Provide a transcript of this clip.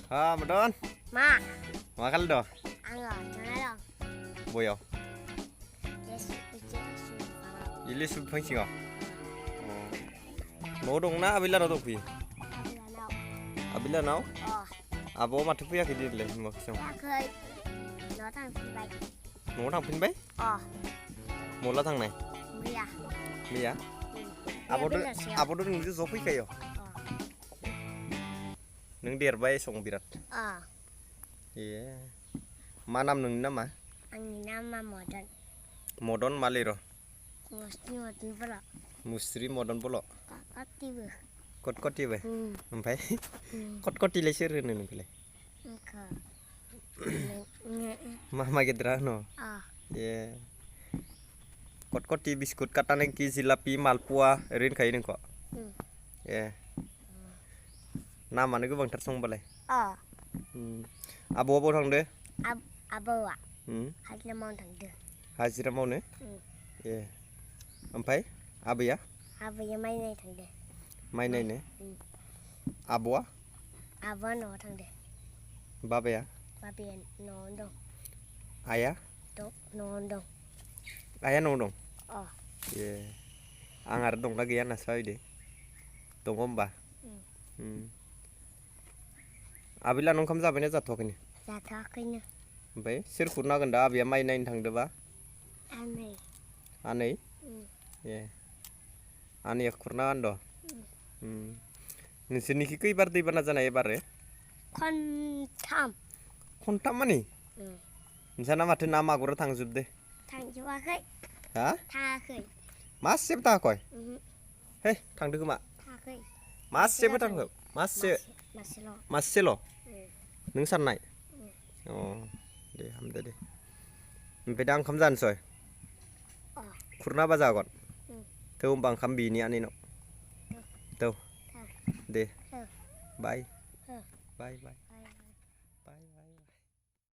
Madon. Ma. Makan do. Angga, jangan dong. Boyo. Yes, itu sudah. Ili sup pangsingo. Mau dong na abila do pi. Abila now? Oh. Abo matu pi ak di le mo kisong. Ya khơi. Nó thằng phi bay. Mo thang pin bay? Oh. Mo la thang này. Mia. Mia. Abo do nung zo pi kayo. Nung derbay song birat. Oh. Iya. Manam nung nama? Ang nama modern. Modon maliro. Mesti modern pula. Mustri modon polo. Kakak tiba. Kot-kot iba. Sampai. Hmm. Kot-kot ile sir nenu pile. Enggak. Mama gedra no. Ah. Iya. Kot-kot ti biskut katane ki jilapi malpua rin kai neng ko. Iya. Nama nego bang tersong balai. Oh. Abo thang de? Abo ah. Hajira mau thang de. Hajira mau ne? Iya. Sampai abo ya? Abo ya mai nai thang de. Mai nai ne? Abo ah? Abo no thang de. Baba ya? Babi no dong. Ayah? No dong. Ayah no dong. Oh. Iya. Angar dong lagi ya nasai de. Tungom ba? Abila nong kam जाबायना जाथ'वाखैनो जाथ'वाखैनो ओमफ्राय सोर खुरना होगोन दा आबैया माइ नायनो थांदोबा आनै ए आनैया खुरना होगोन द' नोंसोरनिखि खैबार दैबाना जानाय एबारो खनथाम मानि नोंसाना माथो ना मागुरा थांजोबदो थांजोबाखै हा थाङाखै मासेबो थाङाखै हे थांदो खोमा थाङाखै मासेबो थांखो मासेल' नों साननाय अ दे हामदो दे ओमफ्राय दा ओंखाम जानोसै खुरना बा जागोन थौ होमबा ओंखाम बिनि आनैनाव थौ दे बाय बाय बाय बाय बाय